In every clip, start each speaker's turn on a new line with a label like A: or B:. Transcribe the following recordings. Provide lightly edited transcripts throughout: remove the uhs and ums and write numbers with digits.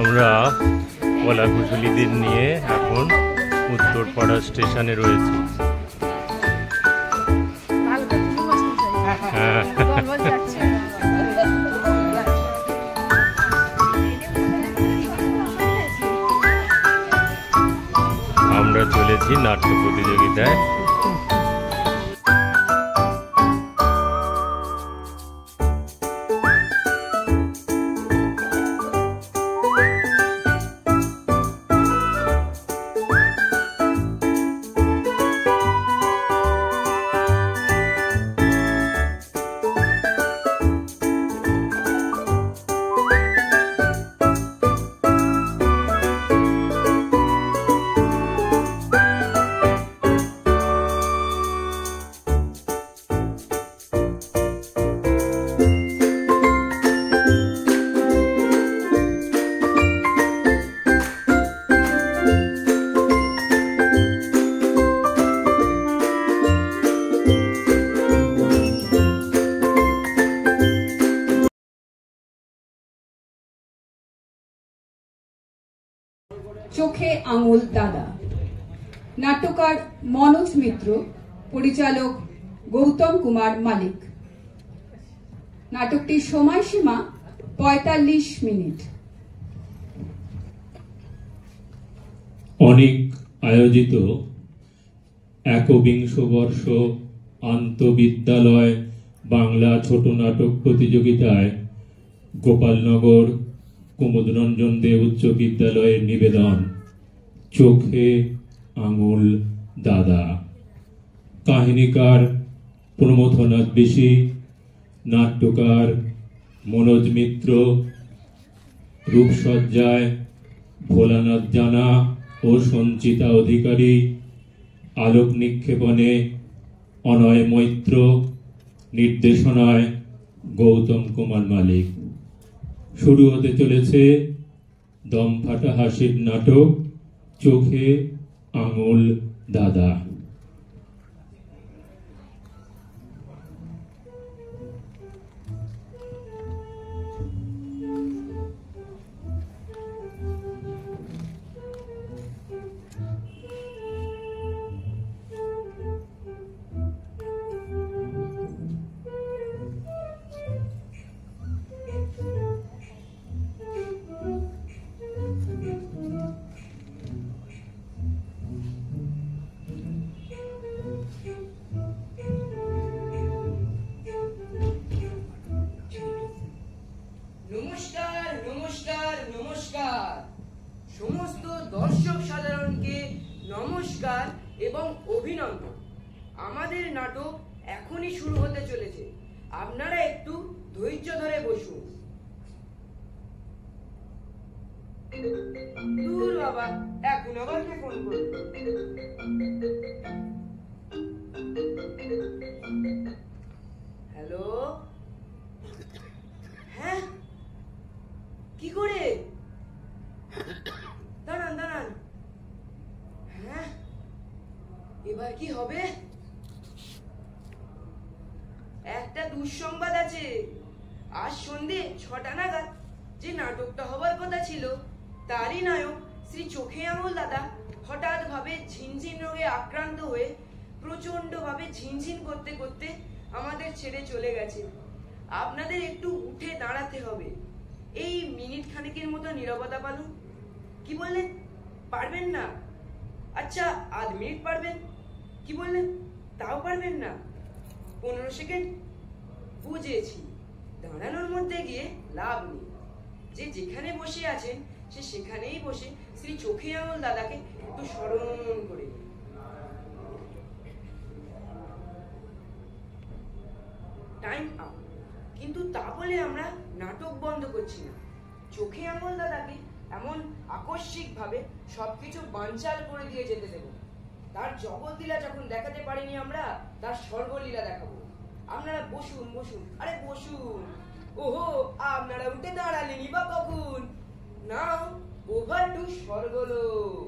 A: আমরা কলাকুশলীদের নিয়ে এখন উত্তরপাড়া স্টেশনে রয়েছি। আমরা চলেছি নাট্য প্রতিযোগিতায়।
B: চোখে আঙুল দাদা, নাট্যকার মনোজ মিত্র, পরিচালক গৌতম কুমার মালিক। নাটকটির সময়সীমা ৪৫ মিনিট।
C: অনেক আয়োজিত একবিংশ বর্ষ আন্তঃবিদ্যালয় বাংলা ছোট নাটক প্রতিযোগিতায় গোপালনগর কুমুদরঞ্জন দে উচ্চ বিদ্যালয়ের নিবেদন চোখে আঙুল দাদা। কাহিনীকার প্রমথনাথ বেশি, নাট্যকার মনোজ মিত্র, রূপসজ্জায় ভোলানাথ জানা ও সঞ্চিতা অধিকারী, আলোক নিক্ষেপণে অনয় মৈত্র, নির্দেশনায় গৌতম কুমার মালিক। শুরু হতে চলেছে দমফাটা হাসির নাটক চোখে আঙুল দাদা।
D: সমস্ত দর্শক সাধারণকে নমস্কার এবং অভিনন্দন। আমাদের নাটক এখনই শুরু হতে চলেছে, আপনারা একটু ধৈর্য ধরে বসুন। দূর বাবা, এখন আবার কে ফোন করবে? হ্যালো, হ্যাঁ কি করে? দাঁড়ান দাঁড়ান, হ্যাঁ এবার কি হবে? একটা দুঃসংবাদ আছে। আজ সন্ধে ৬টা নাগাদ যে নাটকটা হবার কথা ছিল তারই নায়ক শ্রী চোখে আঙুল দাদা হঠাৎ ভাবে ঝিনঝিন রোগে আক্রান্ত হয়ে প্রচন্ড ভাবে ঝিনঝিন করতে করতে আমাদের ছেড়ে চলে গেছে। আপনাদের একটু উঠে দাঁড়াতে হবে। এই মিনিট খানেকের মতো নীরবতা পালন। কি বললেন? পারবেন না? আচ্ছা, আধ মিনিট পারবেন? কি বললেন? তাও পারবেন না? 15 সেকেন্ড? বুঝেছি। দাঁড়ানোর মধ্যে গিয়ে লাভ নেই। যে যেখানে বসে আছেন সে সেখানেই বসে শ্রী চোখে আঙুল দাদাকে একটু স্মরণ করে। Time up. কিন্তু তা বলে আমরা নাটক বন্ধ করছি না। চোখে আঙুল দাদাকে এমন আকস্মিক ভাবে সবকিছু বানচাল করে দিয়ে যেতে দেব। তার জগৎলীলা যখন দেখাতে পারিনি আমরা, তার স্বর্গলীলা দেখাবো। আপনারা বসুন বসুন, আরে বসুন। ওহো, আপনারা উঠে দাঁড়ালেনি বা কখন? নাও ওভার টু স্বর্গলোক।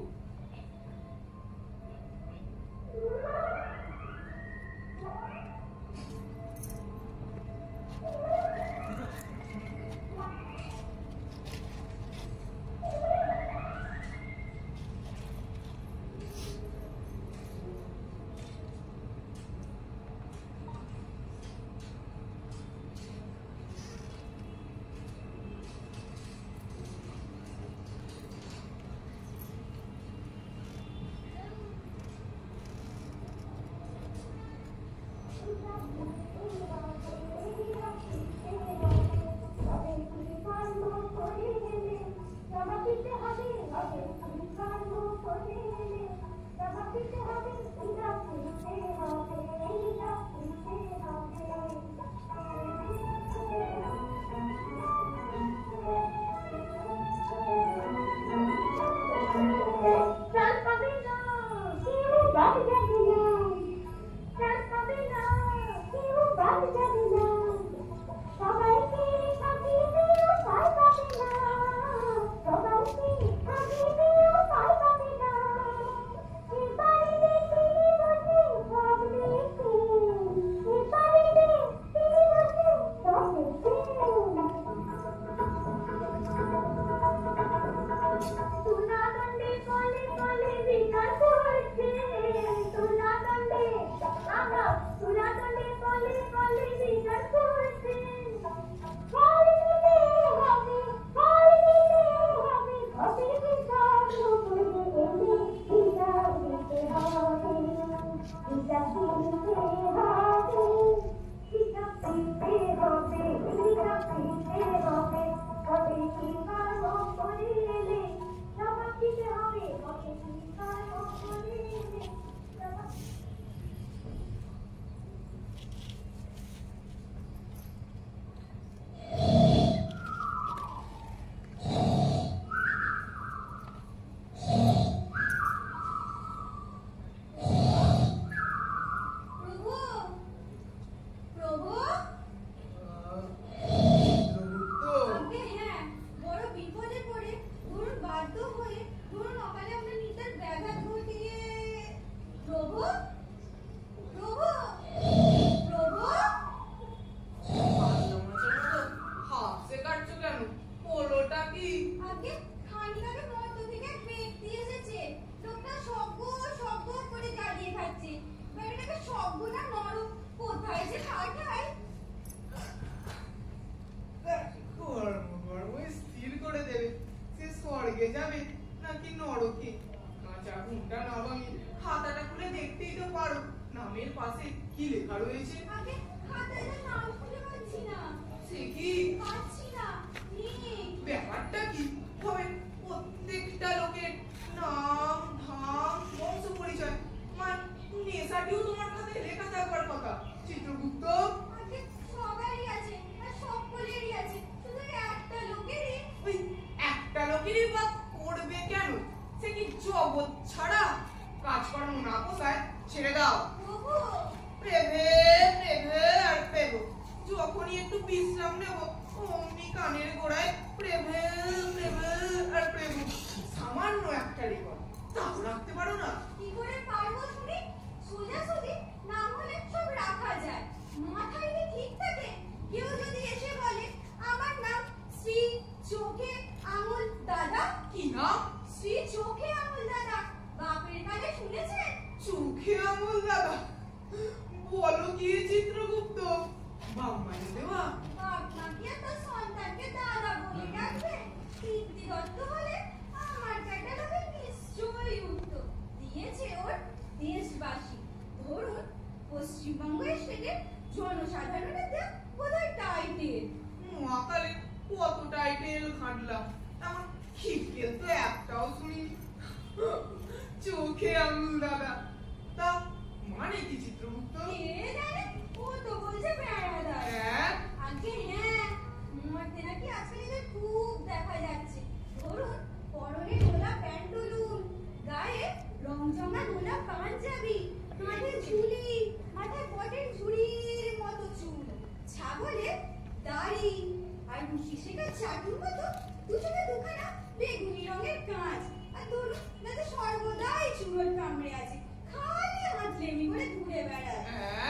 E: সর্বদাই চুলোর কামড়ে আছে, খালি হাত লেমি করে ঘুরে বেড়ায়।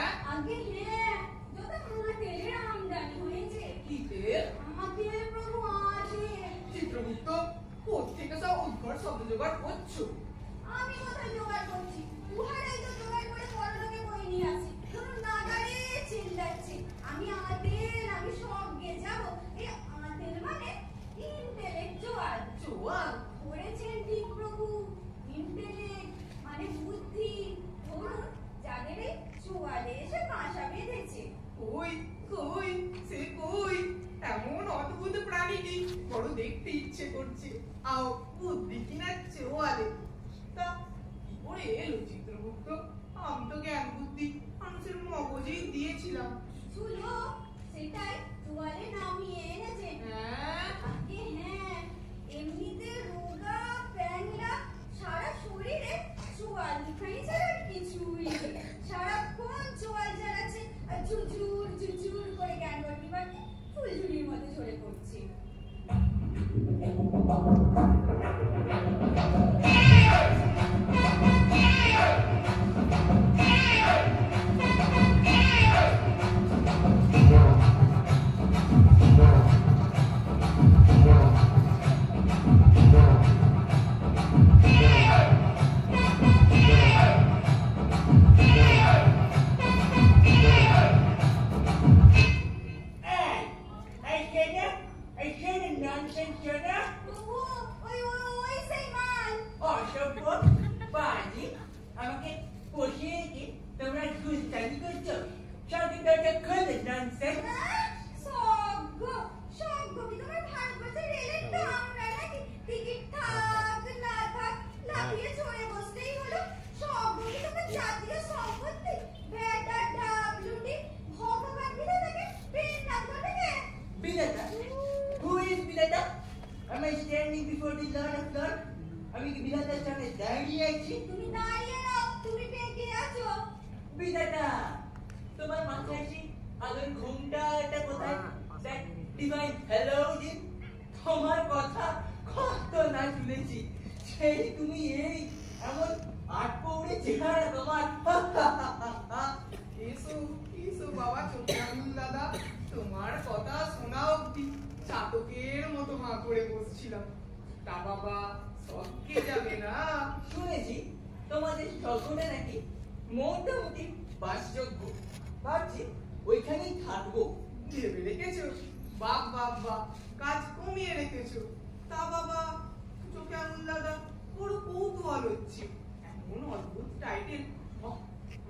E: কই কই সে কই এমন অদ্ভুত প্রাণীটি বড় দেখতে ইচ্ছে করছে। আও বুদ্ধি কিনা চোয়ালে। তা কি করে এলো চিত্রগুপ্ত? আমি তো জ্ঞান বুদ্ধি মানুষের মগজেই দিয়েছিলাম।
F: চুলো সেটাই তোয়ালে নামিয়ে এনেছে।
E: হ্যাঁ
F: আগে হ্যাঁ, এমনিতে রোগা প্যাংরা সারা শরীরে চোয়ালি খাই ছাড়া কিছুই নেই। সারাক্ষণ চোয়াল জ্বালাচ্ছে আর ঝুঝুর ঝুঝুর করে জ্ঞান বর্তি বাড়তে ফুলঝুরির মতো ঝরে পড়ছে।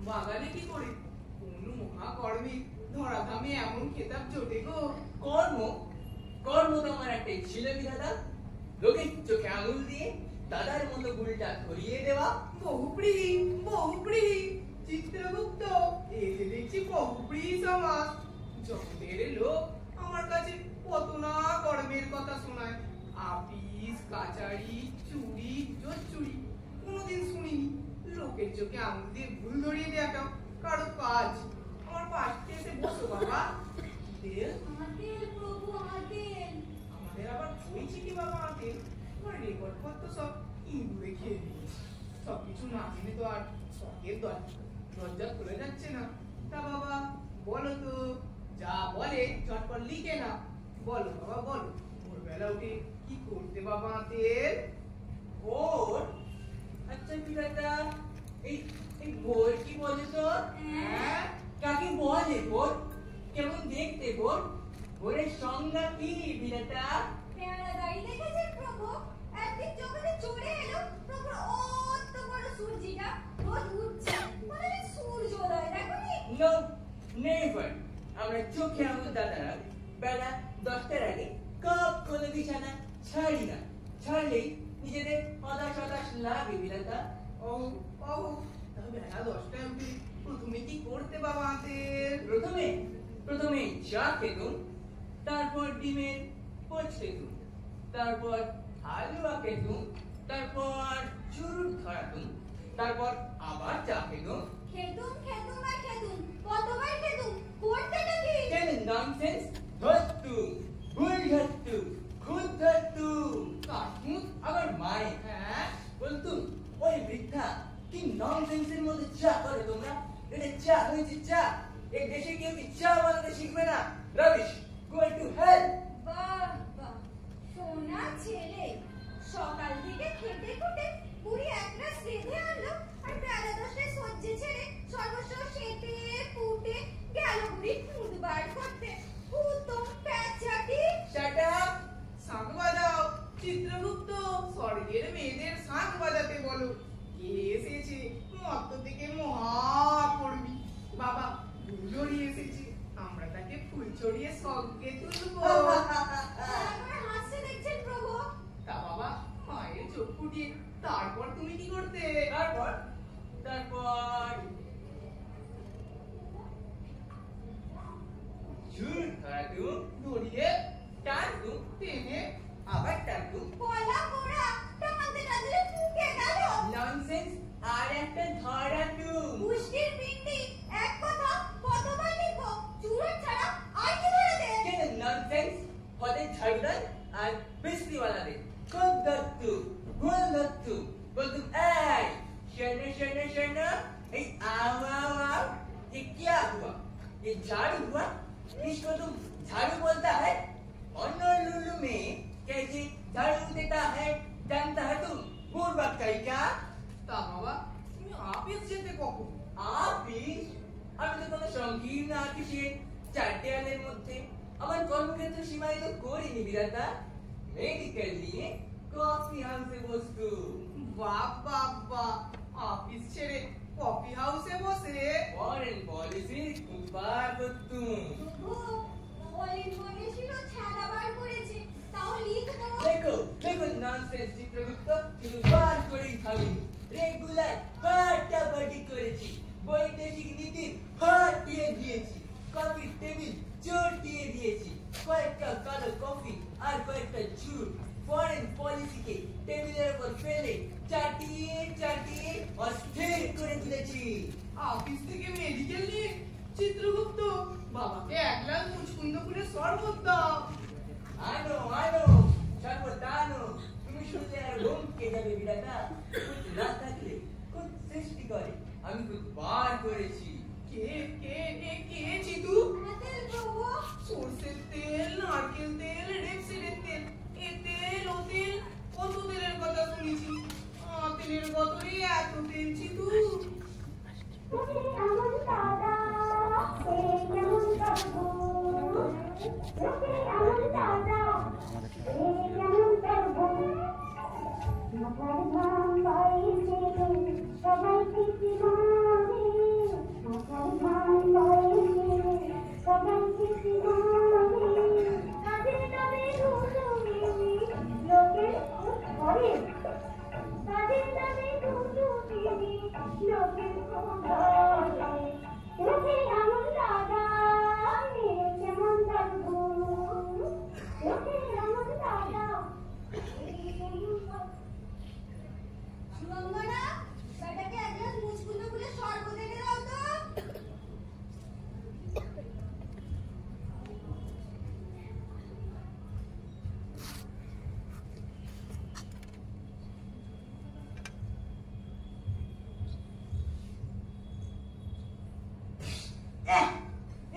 E: বাগানে কি করে কোন মহাকর্মী ধরাধামে এমন খেতাব জোটে গো?
G: কর্ম কর্ম তোমার একটাই ছিল বিধাতা, লোকের চোখে আঙুল দিয়ে দাদার মতো গুলটা ধরিয়ে দেওয়া।
E: বহুপ্রিয়ী বহুপ্রিয়ী চিত্রগুপ্ত, এই যে দেখছি বহুপ্রিয়ী সমাজ। জগতের লোক আমার কাছে কত না কর্মের কথা শোনায়। আপিস কাচারি চুরি জোচ্চুরি কোনোদিন শুনিনি। লোকের চোখে আঙুল দিয়ে ভুল ধরিয়ে দেওয়াটাও কারো কাজ। আমার পাশে এসে বসো বাবা। আমাদের আবার হয়েছে কি বাবা? আমাদের তোমার রেকর্ড পত্র সব ইঁদুরে খেয়ে দিয়েছে। সবকিছু না জেনে তো আর শখের দরজা খুলে যাচ্ছে না। তা বাবা বলো তো, যা বলে চটপট লিখে না। বলো বাবা বলো, ভোরবেলা উঠে কি করতে বাবা আমাদের?
G: ভোর? আচ্ছা বিধাতা, এই ভোর কি বলে তো?
E: হ্যাঁ
G: কাকে বলে ভোর? কেমন দেখতে ভোর? ভোরের সংজ্ঞা কি বিধাতা?
F: পেয়ারা দাড়ি দেখেছেন প্রভু? একদিন জগতে চড়ে এলো প্রভুর অত বড় সূর্যিটা রোদ উঠছে, মনে হয় সূর্যোদয়। দেখোনি?
G: No never. আমরা চোখে আঙুল দাদারা বেলা 10টার আগে কখনো বিছানা ছাড়ি না। ছাড়লেই নিজেদের হতাশ হতাশ লাগে বিধাতা।
E: ও ও তবে বেলা 10টায় উঠে প্রথমে কি করতে বাবা আমাদের?
G: প্রথমে চা খেতুম, তারপর ডিমের পোচ খেতুম, তারপর হালুয়া খেতুম, তারপর চুরুট ধরাতুম, তারপর আবার চা খেতুম।
F: খেতুম খেতুম আর খেতুম, কতবার খেতুম? করতেটা কি?
G: কেন ননসেন্স? ধরতুম, ভুল ধরতুম, খুদ ধরতুম। কাঠমুখ আবার মায়ে
E: হ্যাঁ
G: বলতুম, ওই বৃদ্ধা কি ননসেন্সের মধ্যে চা করে তোমরা? এটা চা হয়েছে চা। এই দেশে কেউ কি চা বানাতে শিখবে না? Rubbish, go to hell.
F: বাহ বাহ, সোনা ছেলে। সকাল থেকে খেটে খুটে বুড়ি একটা রেঁধে আনলো আর বেলা 10টায় সহ্যে ছেড়ে সর্বস্ব সেটে কুটে গেল বুড়ি খুদ বার করতে। কুতুম প্যাচাটি।
G: Shut up.
E: শাঁখ বাজাও চিত্রগুপ্ত, স্বর্গের মেয়েদের শাঁখ বাজাতে বলো। কে এসেছে? মত্ত থেকে মহা করবি বাবা, ভুল ধরিয়ে এসেছে। আমরা তাকে ফুল চড়িয়ে সঙ্গে তুলবো।
F: আমার হাসতে দেখছেন প্রভু?
E: তা বাবা, মায়ের চোখ ফুটিয়ে তারপর তুমি কি করতে?
G: তারপর তারপর ঝুল ধরাতুম,
E: দড়িয়ে
G: টানতুম,
E: টেনে
G: আবার টানতুম।
F: কলা পোড়া টানতে না দিলে ফুকে গেল।
G: ননসেন্স, আর একটা ধরাতুম।
F: মুষ্টির পিন্ডি এক কথা কতবার লিখো, চুরুট ছাড়া আর কি ধরে দে?
G: কেন ননসেন্স? হতে ঝাড়ুদার আর বিস্ত্রিওয়ালাদের কোন দত্তু, কোন দত্তু বলতুম এই शनो शनो शनो ए आओ आओ आओ, ये क्या हुआ? ये झाड़ू हुआ? इसको तुम झाड़ू बोलता है? होनोलुलु में कैसे झाड़ू देता है जानता है तुम? बुर्बक कहीं क्या?
E: তা বাবা, তুমি অফিস যেতে কখন?
G: অফিস? আমি তো কোনো সংকীর্ণ অফিসের চারটেয়ালের মধ্যে আমার কর্মক্ষেত্র সীমায়িত করিনি বিরাটা। মেডিকেল নিয়ে কফি হাউসে বসতু।
E: বাবা বাবা, অফিস ছেড়ে কফি হাউসে বসে
G: ফরেন পলিসি খুঁজবার করতুম।
F: প্রভু অলিন বলেছিল ছাড়া বার করেছে, তাও লিখবো।
G: দেখো দেখো ননসেন্স চিত্রগুপ্ত, শুধু বার করেই খাবি। রেগুলার ফাটাফাটি করেছি, বৈদেশিক নীতি ফাটিয়ে দিয়েছি, কফির টেবিল চটিয়ে দিয়েছি, কয়েকটা কালো কফি আর কয়েকটা ঝুট ফরেন পলিসিকে টেবিলের উপর ফেলে চাটিয়ে চাটিয়ে অস্থির করে তুলেছি।
E: অফিস থেকে মেডিকেল নিয়ে চিত্রগুপ্ত বাবাকে এক গ্লাস মুচকুন্দপুরের শরবত দাও।
G: আনো আনো শরবত আনো। তুমি শুনলে আর ঘুমকে যাবে বিরাটা। কুছ না থাকলে কুছ সৃষ্টি করে, আমি কুছ বার করেছি।
E: কে কে কে কে চিতু?
F: তেল প্রভু,
E: সরষের তেল, নারকেল তেল, রেপসিডের তেল, এ তেল ও তেল, কত তেলের কথা শুনেছি। তেলের বদলে এত তেল চিতু?
F: তুমি আমার দাদা, এই কেমন করবো? তুমি আমার দাদা, এই কেমন করবো? মাথার ঘাম বইছে সবাই খুশি মনে, মাথার ঘাম বইছে সবাই খুশি মনে, কাজের নামে ঘুষুমি লোকের ঘরে, কাজের নামে ঘুষুমি লোকের ঘরে, তুমি আমার দাদা, কেমন থাকবো? তুমি আমার দাদা, সুরঙ্গনা, বেটাকে এক গ্লাস মুচকুন্দ ফুলের শরবত এনে দাও তো।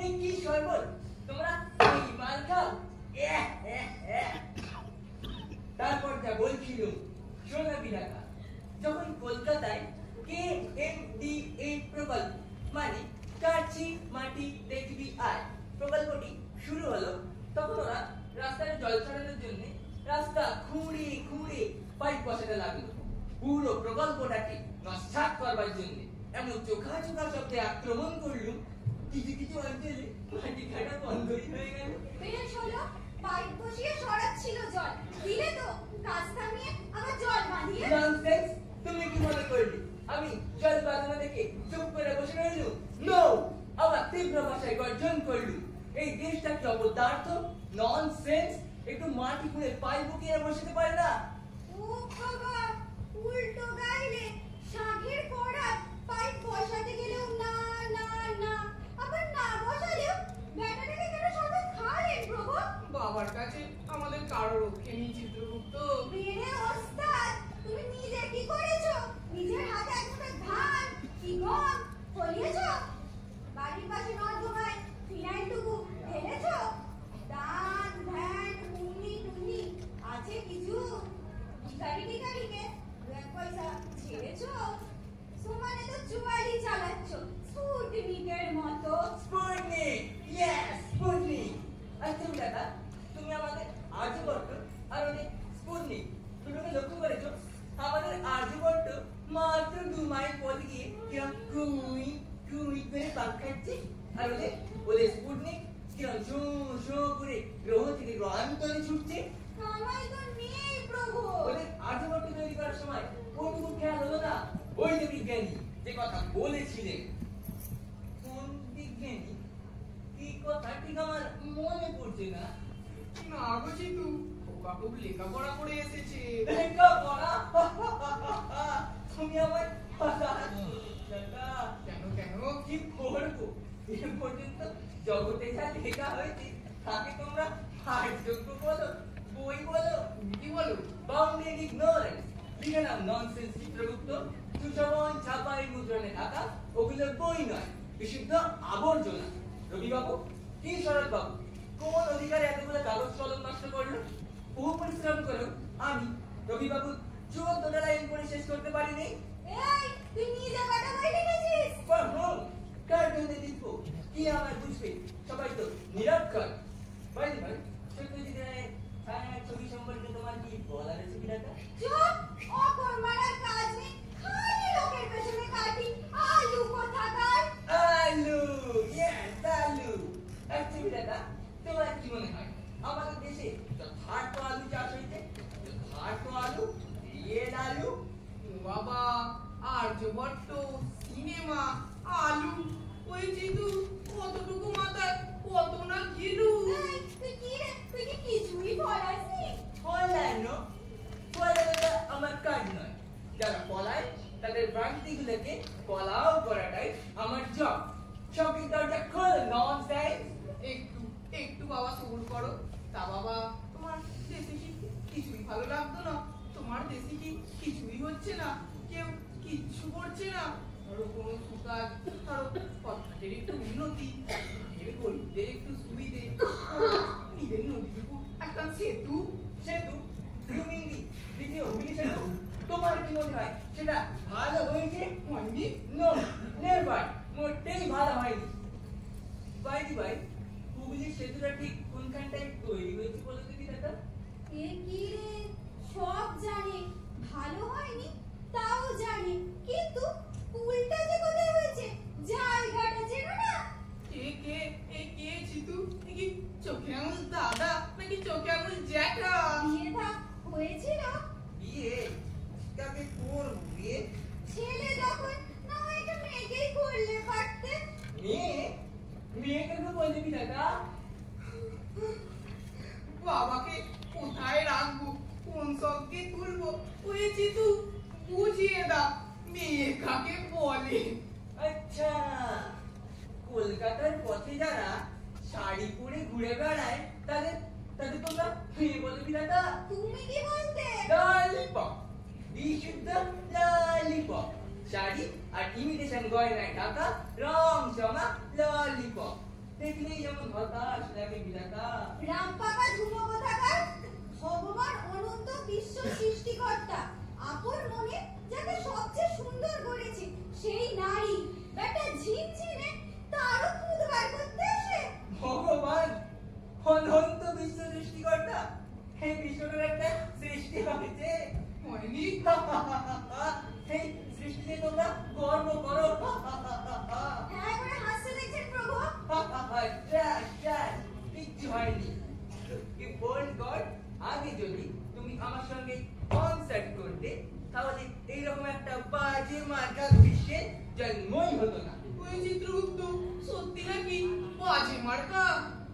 G: এই কি শরবত? তোমরা এই মাল খাও? তারপর যা বলছিল শোনা বিরাটা, যখন কলকাতায় KMDA প্রকল্প মানে কাছি মাটি দেখবি আয় প্রকল্পটি শুরু হলো, তখন ওরা রাস্তায় জল ছড়ানোর জন্য রাস্তা খুঁড়ে খুঁড়ে পাইপ বসাতে লাগলো। পুরো প্রকল্পটাকে নস্যাৎ করবার জন্য এমন চোখা চোখা শব্দে আক্রমণ করলুম, কিছু কিছু অঞ্চলে মাটি কাটা বন্ধই হয়ে গেল।
F: বেশ হলো, পাইপ বসিয়ে সরাচ্ছিল জল, দিলে তো কাজ থামিয়ে আবার জল বাঁধিয়ে।
G: ননসেন্স! তুমি কি মনে করলে আমি জল বাঁধানো দেখে চুপ করে বসে রইলুম? নো! আবার তীব্র ভাষায় গর্জন করলুম, এই দেশটা কি অপদার্থ? ননসেন্স! একটু মাটি খুঁড়ে পাইপ বুকিয়ে বসতে পারে না?
F: ও বাবা, উল্টো গাইলে শাকের কড়ায় পাইপ বসাতে গেলেও না না না, আবার না বসালেও ব্যাটাটাকে কেন শরবত খাওয়ালেন প্রভু?
E: বাবার কাছে আমাদের কারো রক্ষে নেই চিত্রগুপ্ত।
F: বেড়ে ওস্তাদ, তুমি নিজে কি করেছো? নিজের হাতে এক মুঠো ধান কি গম ফলিয়েছো? বাড়ির পাশে নর্দমায় ফিনাইলটুকু ঢেলেছো? দান ধ্যান উন্নি টুন্নি আছে কিছু? ভিখারি টিখারিকে দু এক পয়সা ছেড়েছো? সমানে তো জুয়ারি চালাচ্ছ স্পুটনিকের মতো।
G: স্পুটনিক! Yes, Sputnik! আচ্ছা দাদা, তুমি আমাদের আর্যভট্ট আর ওদের আর ওদের স্পুটনিক কিরম শো শো করে গ্রহ থেকে গ্রহান্তরে ছুটছে।
F: আমায় তো নেই প্রভু।
G: ওদের আর্যভট্ট তৈরি করার সময় কোনটুকু খেয়াল হলো না? ওই যে বিজ্ঞানী যে কথা বলেছিলেন। কোন বিজ্ঞানী? কি কথা ঠিক আমার মনে পড়ছে না।
E: না গো জিতু, খোকা খুব লেখাপড়া করে এসেছে।
G: লেখাপড়া? তুমি আমার
E: কেন কেন?
G: কি করবো? এ পর্যন্ত জগতে যা লেখা হয়েছে তাকে তোমরা পাঠযোগ্য বলো, বই বলো,
E: তুমি কি বলো?
G: Bounded ignorance. লিখে নাম ননসেন্স চিত্রগুপ্ত। সুশোভন ছাপাই মুদ্রণে থাকা ওগুলো বই নয়, বিশুদ্ধ আবর্জনা। রবিবাবু কি শরৎ বাবু কোন অধিকারে এতগুলো কাগজ কলম নষ্ট করলো? বহু পরিশ্রম করেও আমি রবিবাবু 14টা লাইন পড়ে শেষ করতে পারিনি।
F: এই তুই নিজে কটা বই লিখেছিস?
G: কার জন্য লিখবো? কি আমার বুঝবে? সবাই তো নিরক্ষর। ভাই সত্যজিৎ রায়ের ছবি সম্পর্কে তোমার কি বলার আছে বিরাটা?
F: চুপ, অকর্মার কাজ নেই, খালি লোকের পেছনে কাটি। আলু কোথাকার?
G: আলু, ইয়েস আলু। আচ্ছা বিরাটা, তোমার কি মনে হয় আমাদের দেশে যথার্থ আলু চাষ হইতে? যথার্থ আলু, রিয়েল আলু?
E: ও বাবা, আর্যভট্ট, সিনেমা, আলু, ওই জিতু কতটুকু মাথায় কত না ঘিলু।
F: এই, তুই কি রে? তুই কি কিছুই পড়াসনি?
G: ফলানো? ফলানোটা আমার কাজ নয়। যারা ফলায় তাদের ভ্রান্তিগুলোকে ফলাও করাটাই আমার জব। শখের দরজা খোল, ননসেন্স।
E: একটু একটু বাবা সবুর করো। তা বাবা, তোমার দেশে কি কিছুই ভালো লাগতো না? তোমার দেশে কি কিছুই হচ্ছে না? কেউ কিচ্ছু করছে না? ধরো কোনো সুকাজ, ধরো পথঘাটের একটু উন্নতি, এর গরিবদের একটু সুবিধে, নিজের নদীটুকু একটা সেতু।
G: সেতু? তুমি দ্বিতীয় হুগলি সেতু? তোমার কি মনে হয় সেটা ভালো হয়েছে?
E: হয়নি?
G: নো, নেভার, মোটেই ভালো হয়নি। বাই দি বাই, হুগলি সেতুটা ঠিক কোনখানটায় তৈরি হয়েছে বলো তো দাদা?
F: এ কি রে? সব জানে, ভালো হয়নি তাও জানে, কিন্তু পুলটা যে কোথায় হয়েছে জায়গাটা চেনো না?
E: কে কে এ কে জিতু? এ কি চোখে আঙুল দাদা নাকি চোখে আঙুল জ্যাঠা?
F: বিয়ে থা হয়েছিল?
G: বিয়ে? কাকে করবো বিয়ে?
F: ছেলে যখন না হয় একটা মেয়েকেই করলে পারতে।
G: মেয়ে? মেয়ে কেন বলবি দাদা?
E: বাবাকে কোথায় রাখবো, কোন সবকে তুলবো? ওই জিতু বুঝিয়ে দাও, মেয়ে কাকে বলে?
G: আচ্ছা, কলকাতার পথে যারা শাড়ি পরে ঘুরে বেড়ায় তাদের তাদের তোমরা মেয়ে বলবি দাদা?
F: তুমি কি বলতে?
G: ললিপপ, বিশুদ্ধ ললিপপ। শাড়ি আর ইমিটেশন গয়নায় ঢাকা রং জমা ললিপপ। দেখলেই যেমন হতাশ লাগে বিধাতা।
F: রামপাকা ঝুমো কোথাকার? ভগবান অনন্ত বিশ্ব সৃষ্টিকর্তা আপন মনে যাকে সবচেয়ে সুন্দর করেছে সেই নারী বেটা ঝিনঝিনে তারও খুদ বার করতে আসে।
G: ভগবান অনন্ত বিশ্ব সৃষ্টিকর্তা, এই বিশ্বটার একটা সৃষ্টি হয়েছে।
E: হয়নি?
G: এই সৃষ্টিতে তোমরা গর্ব করো।
F: হ্যাঁ করে হাসতে দেখছেন প্রভু?
G: কিচ্ছু হয়নি। আগে যদি তুমি আমার সঙ্গে কনসার্ট করতে তাহলে এইরকম একটা বাজে মার্কা বিশ্বের জন্মই হতো না।
E: ওই চিত্রগুপ্ত সত্যি নাকি বাজে মার্কা?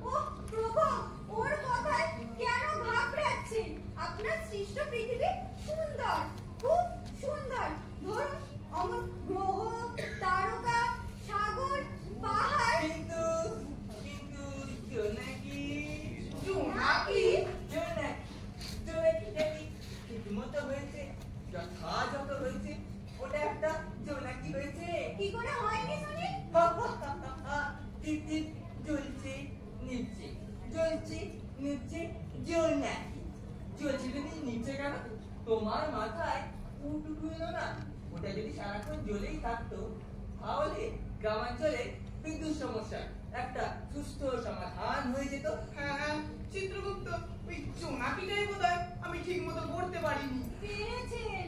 F: ও প্রভু, ওর কথায় কেন ঘাবড়াচ্ছেন? আপনার সৃষ্ট পৃথিবী সুন্দর, খুব সুন্দর। ধরুন অমন গ্রহ, তারকা, সাগর, পাহাড়।
G: কিন্তু কিন্তু জোনাকি
F: জোনাকি?
G: জোনাকিটা কি ঠিকমতো হয়েছে? যথাযথ হয়েছে? ওটা একটা জোনাকি হয়েছে?
F: কি করে হয়নি শুনি?
G: টিপ টিপ জ্বলছে নিচে, জ্বলছে নিচে, জোনাকি জ্বলছে যদি নিচে কেন? তোমার মাথায় উঠু এলো না? ওটা যদি সারাক্ষণ জ্বলেই থাকতো তাহলে গ্রামাঞ্চলে বিদ্যুৎ সমস্যা একটা সুস্থ সমাধান হয়ে যেত।
E: হ্যাঁ চিত্রগুপ্ত, ওই জোনাকিটাই বোধহয় আমি ঠিক মতো করতে পারিনি।
F: পেরেছেন?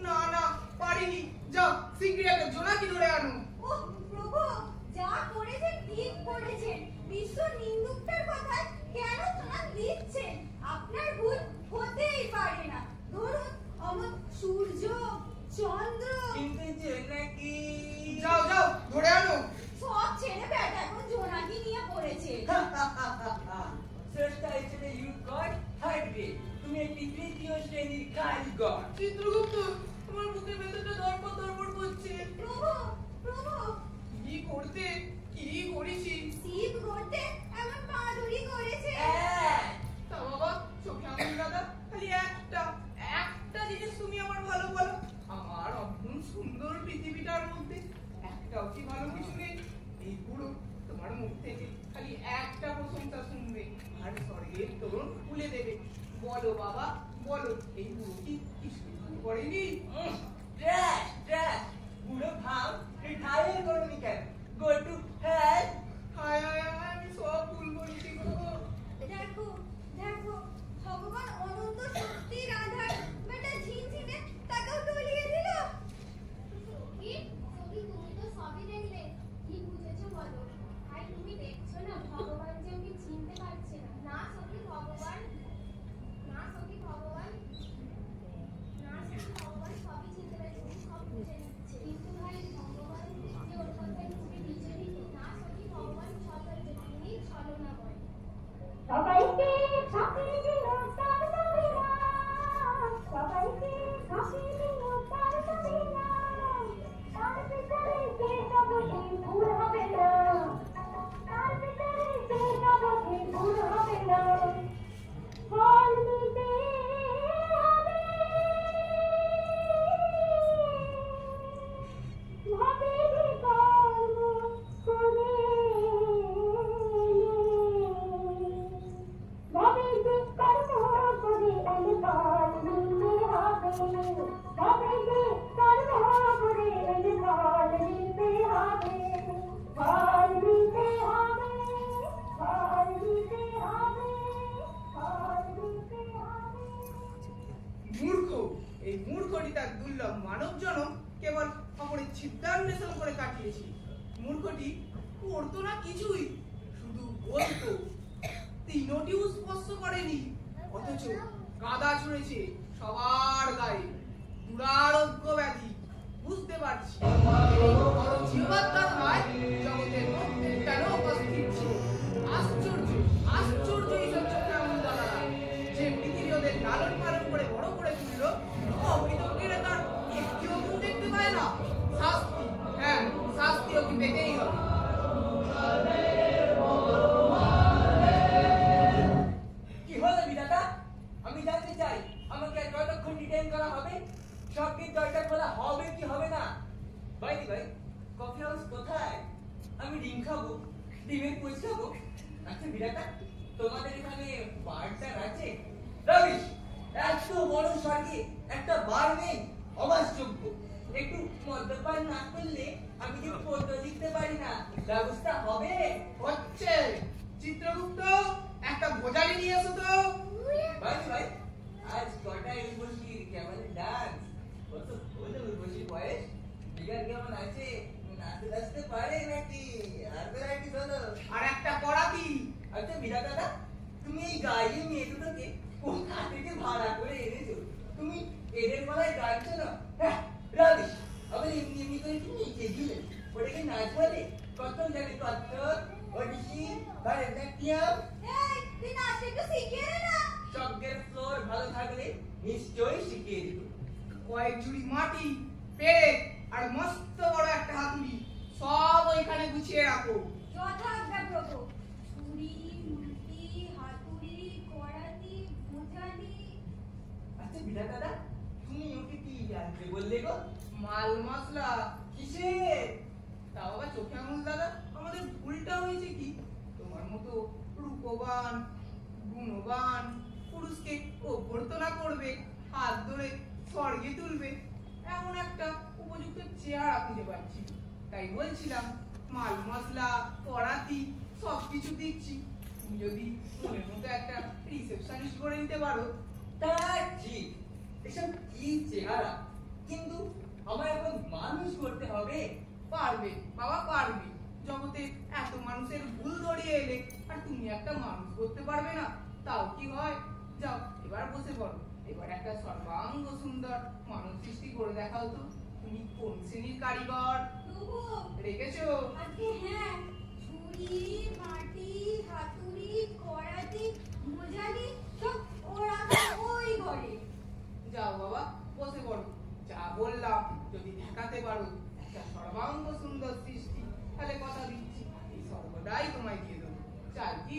E: না না পারিনি। যাও শীঘ্রই একটা জোনাকি ধরে আনো।
F: ও প্রভু, যা করেছেন ঠিক
G: থাকবে তুমি একটি তৃতীয় শ্রেণীর কারিগর।
E: চিত্রগুপ্ত, আমার বুকের ভেতরটা ধরপড় ধরপড় করছে।
F: প্রভু প্রভু
E: কি করতে কি করেছি?
F: শিব করতে এমন বাদুড়ি করেছে।
G: হ্যাঁ,
E: তা বাবা, চোখে আঙুল দাদা, খালি একটা জিনিস তুমি আমার ভালো বলো। আমার অদ্ভুত সুন্দর পৃথিবীটার মধ্যে একটাও কি ভালো কিছু নেই? এই বুড়ো তোমার মুখ থেকে খালি একটা প্রশংসা শুনবে আর স্বর্গের তরুণ খুলে দেবে। বলো বাবা, বলো, এই বুড়ো কি কিছু ভালো করেনি?
G: ট্র্যাশ ট্র্যাশ, বুড়ো ভাব রিটায়ার করনি কেন? গো টু হেল।
E: হায় হায় হায়, আমি সব ভুল বলেছি গো।
F: দেখো দেখো, ভগবান অনন্ত শক্তির আধার বেটা ঝিনঝিনে তাকেও তলিয়ে দিল।
H: কি তুমি তো সবই দেখলে, কি বুঝেছো বলো? ভাই তুমি দেখছো না ভগবান যে ওকে চিনতে পারছে না। না সখী ভগবান সবই চিনতে পারছে, সব বুঝে নিচ্ছে। কিন্তু ভাই ভগবান যে ওর কথায় তুমি নিজে দিত না সখী, ভগবান সবাই তিনি ছলনা করে।
I: সবাইকে ফাঁকি দিল তার তবে না, সবাইকে ফাঁকি দিল তার তবে না, তার ভিতরে যে জগতে ভুল হবে না, তার ভিতরে যে জগতে ভুল হবে না, ফল নিতে হবে ভাবে যে কর্ম করে, ভাবে যে কর্ম করে এলে ফল নিতে হবে, ভাবে যে কর্ম করে এলে ফল নিতে হবে, ফল নিতে হবে, ফল নিতে হবে, ফল নিতে হবে।
E: মূর্খ, এই মূর্খটি তার দুর্লভ মানব জনম কেবল অপরের ছিদ্রান্বেষণ করে কাটিয়েছি। মূর্খটি করতো না কিছুই, শুধু বলতো, তিনটিও স্পর্শ করেনি, অথচ কাদা ছুঁড়েছে সবার গায়ে। দুরারোগ্য ব্যাধি, বুঝতে পারছি জীবাত্মার নয়, জগতের প্রত্যেকটারও উপস্থিত ছিল। আশ্চর্য আশ্চর্য এইসব চোখে আঙুল দাদারা, যে পৃথিবী ওদের লালন পালন করে বড় করে তুলল, অমৃতজ্ঞেরা তার একটিও মুখ দেখতে পায় না। শাস্তি, হ্যাঁ শাস্তি ওকে পেতেই হবে।
G: কি হলো বিধাতা? আমি জানতে চাই, আমাকে আর কতক্ষণ ডিটেইন করা হবে? সবকিছু দরজা খোলা হবে কি হবে না? ভাই কফি হাউস কোথায়? আমি ডিম খাবো, ডিমের পোচ খাবো। আচ্ছা বিধাতা, তোমাদের এখানে বারটার আছে? রবিশ, এত বড় স্বর্গে একটা বার নেই, অবাসযোগ্য। একটু মদ্যপান না করলে আমি যে পদ্য লিখতে পারি না, ব্যবস্থা হবে?
E: হচ্ছে। চিত্রগুপ্ত, একটা ভোজালি নিয়ে এসো তো।
G: ভাই আজ কটায় উর্বশীর কেমন ডান্স? কত হলো উর্বশীর বয়স? ফিগার কেমন আছে? নাচতে নাচতে পারে নাকি? আর্থারাইটিস হলো?
E: আর একটা পড়াতি।
G: আচ্ছা বিধাতা, তুমি এই গায়ে মেয়ে দুটোকে কোথা থেকে ভাড়া করে এনেছো? তুমি এদের গলায় গাইছো না? হ্যাঁ রাবিশ, আবার এমনি এমনি করে কি নিচে দিলে? ওটাকে নাচ বলে? কত্থক জানে? কত্থক, ওডিসি, ভারতনাট্যম।
F: এই তুই নাচটা একটু শিখিয়ে দে না।
G: চকের ফ্লোর ভালো থাকলে নিশ্চয়ই শিখিয়ে দিব।
E: কয়েক ঝুড়ি মাটি, পেরেক আর মস্ত বড় একটা হাতুড়ি, সব ওইখানে গুছিয়ে রাখো।
F: যথাজ্ঞা প্রভু। ছুরি, মুলকি, হাতুড়ি, কড়াতি, ভোজালি।
G: আচ্ছা বিধাতা, তুমি ওকে কি জানতে বললে গো?
E: মাল মশলা।
G: কিসের?
E: তা বাবা চোখে আঙুল দাদা, আমাদের ভুলটা হয়েছে কি, তোমার মতো রূপবান গুণবান পুরুষকে অভ্যর্থনা করবে, হাত ধরে স্বর্গে তুলবে, এমন একটা উপযুক্ত চেহারা খুঁজে পাচ্ছি। তাই বলছিলাম, মাল মশলা কড়াতি সবকিছু দিচ্ছি, তুমি যদি মনের মতো একটা রিসেপশনিস্ট করে নিতে পারো।
G: তা ঠিক, এসব কি চেহারা? কিন্তু আমার এখন মানুষ করতে হবে।
E: পারবে বাবা, পারবে। জগতে এত মানুষের ভুল ধরিয়ে এলে আর তুমি একটা মানুষ করতে পারবে না, তাও কি হয়? যাও এবার বসে পড়ো, এবার একটা সর্বাঙ্গ সুন্দর মানুষ সৃষ্টি করে দেখাও তো। তুমি কোন শ্রেণীর কারিগর
F: প্রভু,
E: রেখেছো?
F: আজকে হ্যাঁ, ছুরি, মাটি, হাতুড়ি, কড়াতি, ভোজালি সব ওরা
E: চাই কি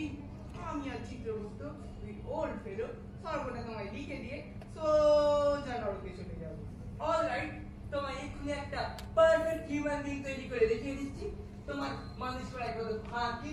E: আমি আর চিত্রগুপ্ত তুই ওল্ড ফেলো সর্বটা তোমায় লিখে দিয়ে সোজা নরকে চলে যাবো।
G: অলরাইট, তোমায় এক্ষুনি একটা পারফেক্ট হিউম্যান বিং তৈরি করে দেখিয়ে দিচ্ছি। তোমার মানুষ করা কত ফাঁকি।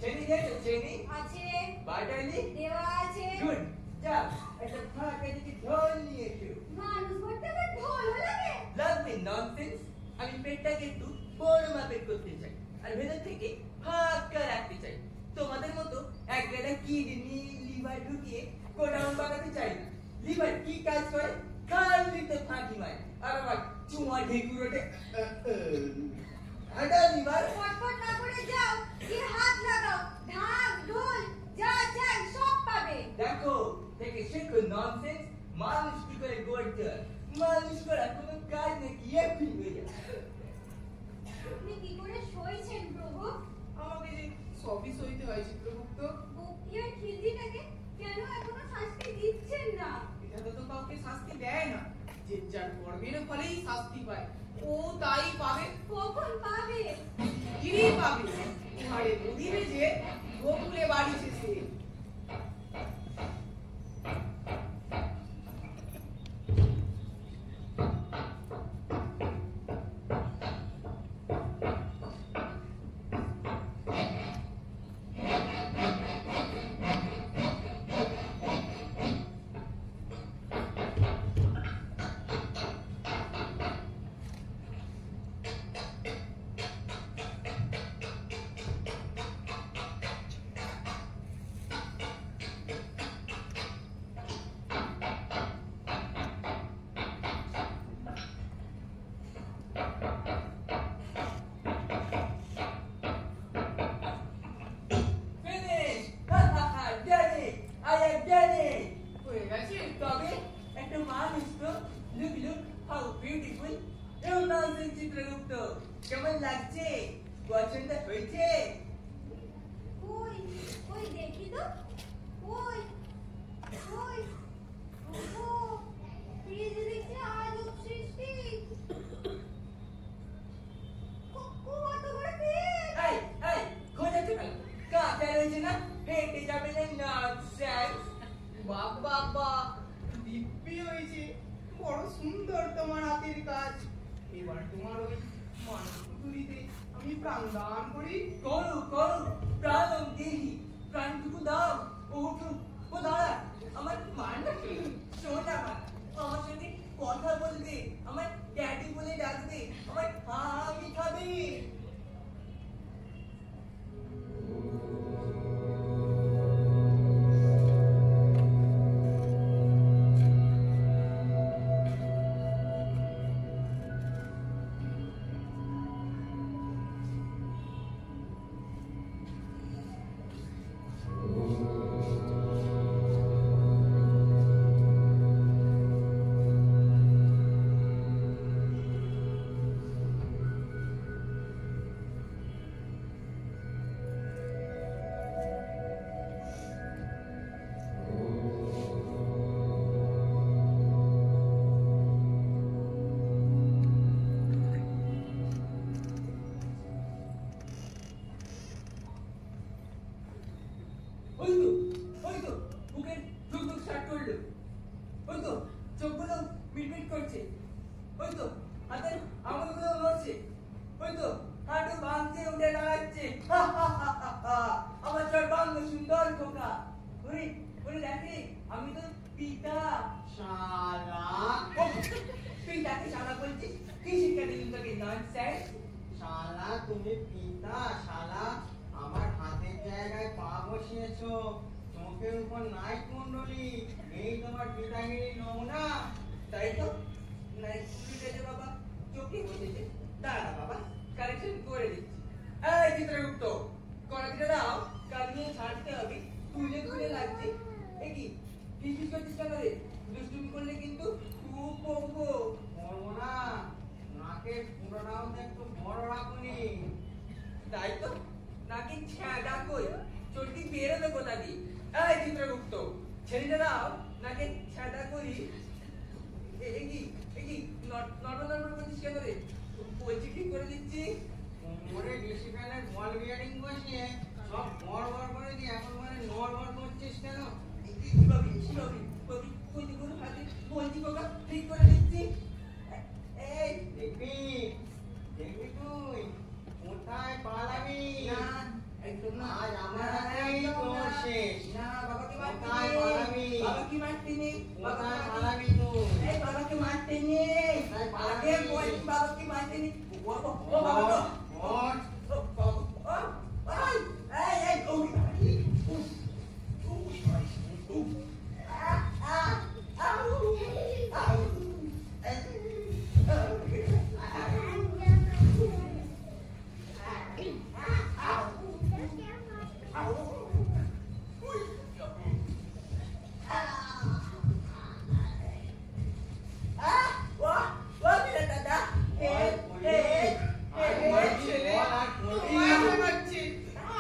G: চেনি গেছে? চেনি
F: আছে,
G: বাটালি
F: দেওয়া আছে।
G: গুড। যাও একটা ফাঁকা দিকে ঢোল নিয়ে এসো।
F: মানুষ ভর্তি আবার ঢোলও লাগে?
G: লাগবে ননসেন্স। আমি পেটটাকে একটু বড় মাপের করতে চাই আর ভেতর থেকে ফাঁকা রাখতে চাই। তোমাদের মতো এক গাদা কিডনি লিভার ঢুকিয়ে গোডাউন বানাতে চাই না। লিভার কি কাজ করে? কাল দিতে ফাঁকি মারে আর আবার চুমা ঢেকুরোটে হাঁটা লিভার।
F: ফটফট না করে যাও, গিয়ে হাত লাগাও, ঢাক ঢোল যা চাই সব পাবে।
G: দেখো থেকে শেখো ননসেন্স। মানুষ কি করে গড়তে হয়, মানুষ করা কোনো কাজ নাকি এক্ষুনি হয়ে যায়।
F: আপনি কি করে সইছেন প্রভু?
E: আমাকে যে সবই সইতে হয় চিত্রগুপ্ত।
F: ভক্তি আর খিলজিটাকে কেন এখনো শাস্তি দিচ্ছেন না?
E: এটা তো কাউকে শাস্তি দেয় না, যে যার কর্মের ফলেই শাস্তি পায় ও তাই পাবে।
F: কখন পাবে?
E: গিরি পাবে। ঘরে নদীরে যে গোকুলে বাড়িছে সে।
G: Finish! Ha ha ha! Done it! I have done it!
E: হয়ে গেছে।
G: তবে একটা মানুষ তো লুক লুক হাউ বিউটিফুল। এও ননসেন্স চিত্রগুপ্ত, কেমন লাগছে? পছন্দ হয়েছে?
F: কই কই দেখি তো, কই কই ওহো, এই যে দেখছি আজব সৃষ্টি। কত বড় পেট!
G: এই এই খোঁজাতে কেন? কাঁচা রয়েছে না, হেঁটে যাবে না ননসেন্স।
E: বাবা বাবা, দিব্যি হয়েছে। বড় সুন্দর তোমার হাতের কাজ। এবার তোমার ওই মানব পুতুলিতে আমি প্রাণদান করি।
G: করু করু প্রাণম দেহি, প্রাণটুকু দাও। ও উঠু, ও দাঁড়া, আমার মানটা কি? শোন আমার, আমার সঙ্গে কথা বলবে, আমার ড্যাডি বলে ডাকবে, আমার আমি খাবে। ওই তো বুকের ধুকধুক স্টার্ট করলো। ওই তো চোখগুলো মিটমিট করছে। ওই তো হাতের আঙুলগুলো নড়ছে। ওই তো হাঁটু ভাঙছে, উঠে দাঁড়াচ্ছে। আমার সর্বাঙ্গ সুন্দর খোকা। ওরে ওরে দেখে, আমি তো পিতা।
E: শালা,
G: তুই তাকে শালা বলছিস? কি শিক্ষা দিলি তোকে ননসেন্স?
J: শালা তুমি পিতা? শালা আমার হাতের জায়গায় পা বসিয়েছো, চোখের উপর নাইট মন্ডলী, এই তোমার পিতাগিরি নমুনা।
G: তাই তো নাই, ঠিক আছে বাবা, চোখে বসেছে। দাঁড়া বাবা, কারেকশন করে দিচ্ছি। এই চিত্রগুপ্ত, কড়াইটা দাও, কাল নিয়ে ছাড়তে হবে। তুলে তুলে লাগছে। এ কি কিস করছিস কেন রে? দুষ্টুমি করলে কিন্তু খুব বকবো।
J: মরবো না, নাকের পুরোটাও তো একটু বড় রাখুনি।
G: তাই তো, নাকি ছ্যাঁদা কই, চলতি বেরোবে কোথা দিয়ে? এই চিত্রগুপ্ত, ছেড়ে দাও, নাকি ছ্যাঁদা করি। কি নর্মাল নর্মাল করছিস কেন রে? বলছি ঠিক করে দিচ্ছি।
J: কোমরে ডিসিপ্লিনের বল বিয়ারিং বসিয়ে সব বড় বড়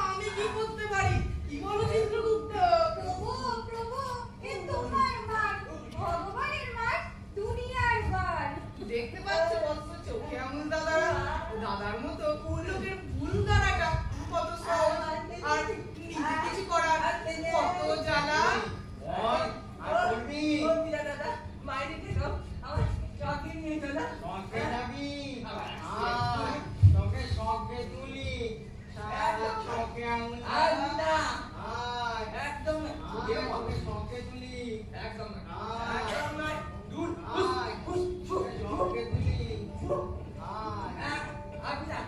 E: আমি কি করতে পারি? কি বলো চিত্রগুপ্ত?
F: প্রভু প্রভু এ তোমার মার, ভগবানের মার, দুনিয়ার বার।
E: দেখতে পাচ্ছ বৎস চোখে আঙুল দাদারা, দাদার মতো লোকের ভুল দ্বারাটা কত সহজ, আর নিজে কিছু করার কত জ্বালা।
J: আর বলবি
G: ও বিরা দাদা মাইরে খেলো আমার চকে নিয়ে চলা
J: সঙ্গে যাবি আয় তোকে সঙ্গে তুলি সারা চোখে আঙুল
G: আর না
J: আয়
G: একদম
J: তোকে সঙ্গে তুলি
G: একদম
J: আয়
G: একদম নয় দূর
J: আয় তোকে সঙ্গে তুলি আয়
G: আবিরা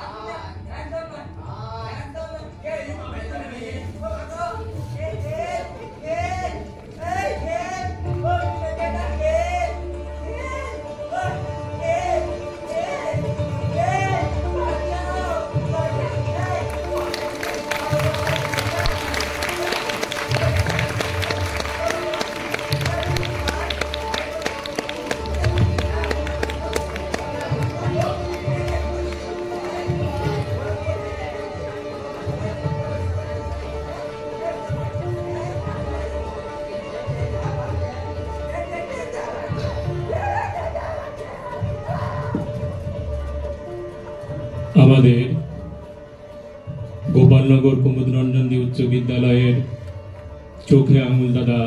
G: আবিরা একদম নয়
J: আয়
G: একদম নয় কে এই ভিতরে নিয়ে ও গো এ ও বেটা কে
C: আমাদের গোপালনগর কুমুদরঞ্জনদী উচ্চ বিদ্যালয়ের চোখে আঙুল দাদা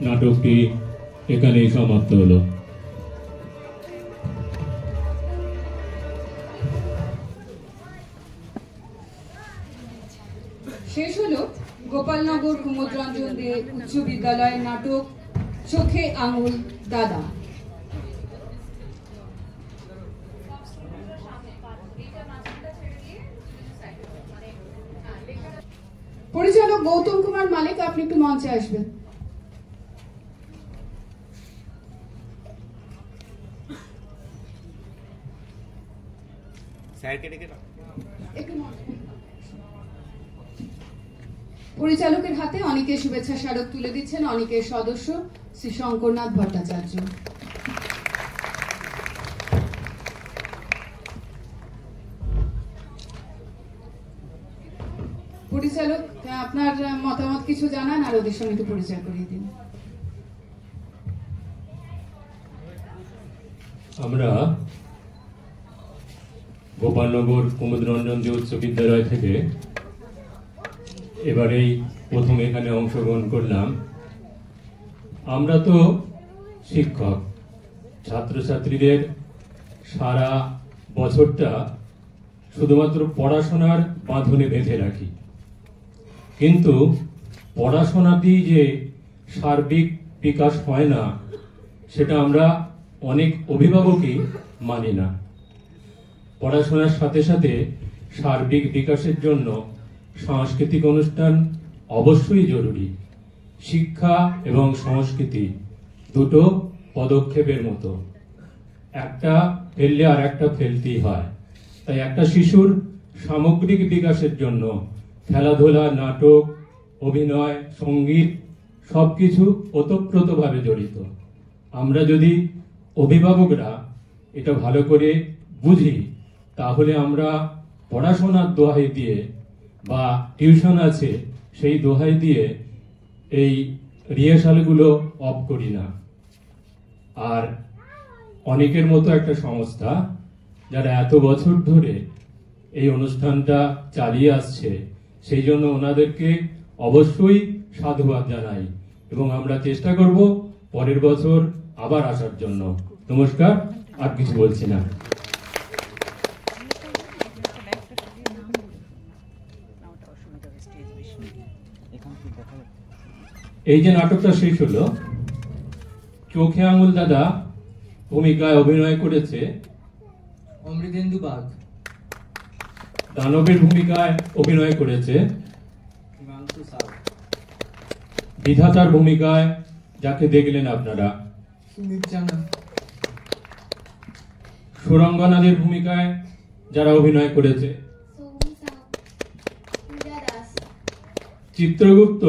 C: নাটকটি এখানেই সমাপ্ত হলো।
B: শেষ হলো গোপালনগর কুমুদরঞ্জন দে উচ্চ বিদ্যালয়ের নাটক চোখে আঙুল দাদা। পরিচালক গৌতম কুমার মালিক, আপনি একটু মঞ্চে আসবেন। একটু মঞ্চে। পরিচালকের হাতে অনেকের শুভেচ্ছা স্মারক তুলে দিচ্ছেন অনেকের সদস্য শ্রী শঙ্করনাথ ভট্টাচার্য। পরিচালক, আপনার মতামত কিছু জানান আর ওদের সঙ্গে একটু পরিচয় করিয়ে দিন।
C: আমরা গোপালনগর কুমুদরঞ্জনদী উচ্চ বিদ্যালয় থেকে এবারেই প্রথম এখানে অংশগ্রহণ করলাম। আমরা তো শিক্ষক, ছাত্রছাত্রীদের সারা বছরটা শুধুমাত্র পড়াশোনার বাঁধনে বেঁধে রাখি, কিন্তু পড়াশোনাতেই যে সার্বিক বিকাশ হয় না সেটা আমরা অনেক অভিভাবকই মানি না। পড়াশোনার সাথে সাথে সার্বিক বিকাশের জন্য সাংস্কৃতিক অনুষ্ঠান অবশ্যই জরুরি। শিক্ষা এবং সংস্কৃতি দুটো পদক্ষেপের মতো, একটা ফেললে আর একটা ফেলতেই হয়। তাই একটা শিশুর সামগ্রিক বিকাশের জন্য খেলাধুলা, নাটক, অভিনয়, সঙ্গীত সবকিছু ওতপ্রোতভাবে জড়িত। আমরা যদি অভিভাবকরা এটা ভালো করে বুঝি, তাহলে আমরা পড়াশোনার দোহাই দিয়ে বা টিউশন আছে সেই দোহাই দিয়ে এই রিহার্সালগুলো অফ করি না। আর অনেকের মতো একটা সংস্থা যারা এত বছর ধরে এই অনুষ্ঠানটা চালিয়ে আসছে, সেই জন্য ওনাদেরকে অবশ্যই সাধুবাদ জানাই এবং আমরা চেষ্টা করব পরের বছর আবার আসার জন্য। নমস্কার, আর কিছু বলছি না। এই যে নাটকটা শেষ হলো, চোখে আঙুল দাদা ভূমিকায় অভিনয় করেছে
K: অমৃতেন্দু বাগ,
C: দানবের ভূমিকায় অভিনয় করেছে
J: হিমাংশু সাউ।
C: বিধাতার ভূমিকায় যাকে দেখলেন আপনারা।
E: সুমিত জানা।
C: সুরঙ্গনাদের ভূমিকায় যারা অভিনয় করেছে
H: সৌমি সাউ, পূজা দাস।
C: চিত্রগুপ্ত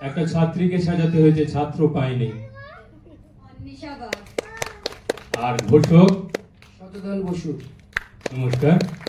C: একটা ছাত্রীকে সাজাতে হয়েছে, ছাত্র পায়নি।
B: অন্বেষা বাগ।
C: আর ঘোষক
E: শতদল বসু।
C: নমস্কার।